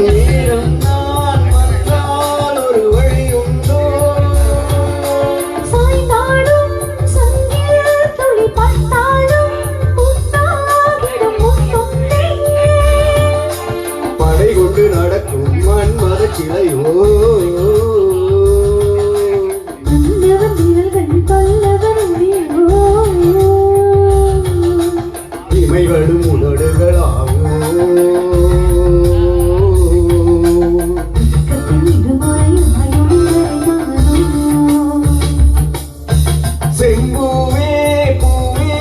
நேரம் நான் வந்தால் ஒரு வழி உண்டோ சாய்ந்தாடும் சங்கில் துளி பட்டாலும் முத்தாகிடும் முத்துண்டே படை கொண்டு நடக்கும் மன்மத கிளையோ அந்தவன் விரல்கள் பல்லவன் உயிரோ இமைகளும் உதடுகளாகோ செம்பூவே பூவே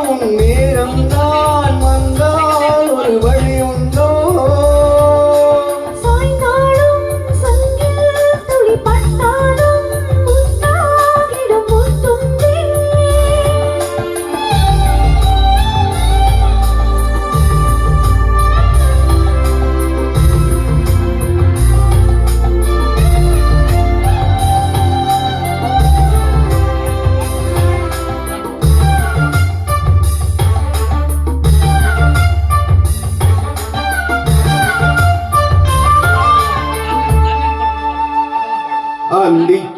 உன் நேரம் நான் வந்தால் ஒரு வழி உண்டோ சாய்ந்தாடும் சங்கில் துளி பட்டாலும் முத்தாகிடும் முத்துண்டே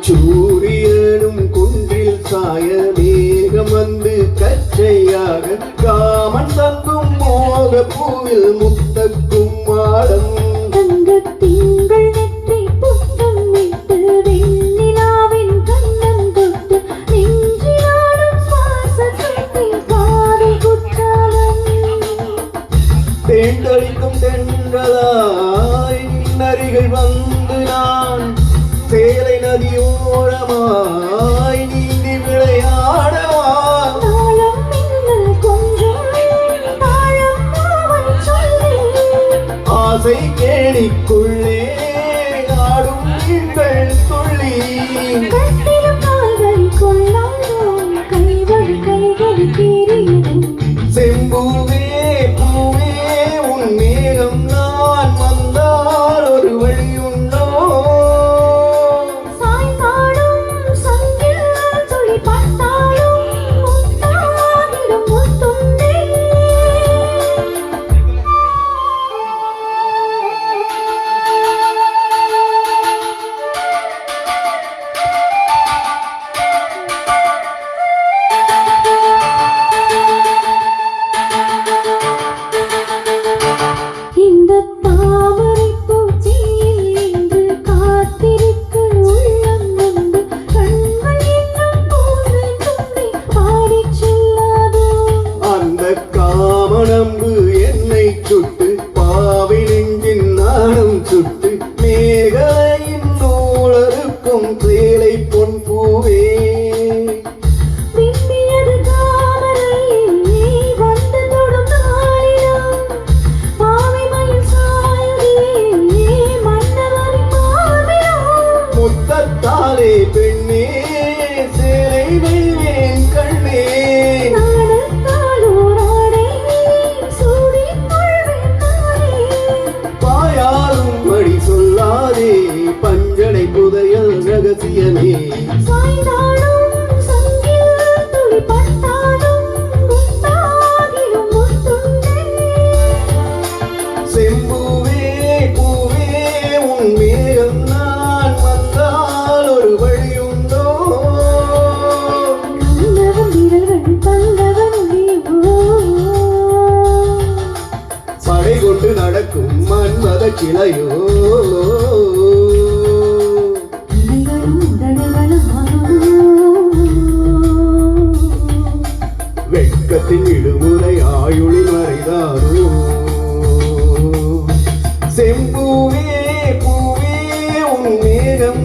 அந்திச்சூரியனும் குன்றில் சாய மேகம் வந்து கச்சையாக காமன் தங்கும் மோக பூவில் முத்தக்கும் மாடம் தங்கத் திங்கள் நெற்றி புத்தம் விட்டு வெண்ணிலாவின் கண்ணம் தொட்டு நெஞ்சிலாடும் சுவாசத்தில் காதல் குற்றாலம் தேண்டளிக்கும் தென்றலாய் நரிகள் வந்து நான் சேலை நதியோரமாய் நீந்தி விளையாடவா தாளம் மின்னல் கொஞ்சம் தாழம் அவன் சொல்லி ஆசை கேணிக்குள்ளே ஆடும் மீன்கள் துள்ளி கட்டிலும் கால்கள் கொள்ளாதோம் கைவழி கைகள் கீறியதும் செம்பூவே பூவே உன் நேரம் நான் வந்தால் ஒரு வழி உண்டோ சாய்ந்தாடும் சங்கில் துளி பட்டாலும் முத்தாகிடும் முத்துண்டே இந்த தாமரைப் பூச்சியில் இன்று காத்திருக்க உள்ளம் உண்டு கண்கள் என்னும் பூவை தும்பி பாடிச் செல்லாதோ அந்த காமனம்பு என்னை சுட்டு பாவை நெஞ்சின் நாணம் சுட்டு மேகலையின் நூலருக்கும் சேலை பொன் பூவே விண்ணியது தாமரை வந்து தொடும் நாளிடம் பாவை மயில் சாயுதே மன்னவரின் மார்பிடம் முத்தத்தாலே பெண்ணே சேலை வைவேன் கண்ணே நாடத்தாலோராடை சூடிக் கொள்வேன் நானே பாயாலும் படி சொல்லாதே பஞ்சனை புதையல் ரகசியமே சாய்ந்தாடும் சங்கில் துளி பட்டாலும் முத்தாகிடும் முத்துண்டே செம்பூவே பூவே உன் மேகம் நான் வந்தால் ஒரு வழி உண்டோ கண்ணவன் விரல்கள் பல்லவன் உயிரோ படை கொண்டு நடக்கும் மன்மத கிளையோ இலைகளும் உதடுகளும் வெட்கத்தின் விடுமுறை ஆயுளில் மறைதாரோ செம்பூவே பூவே உன் மேகம்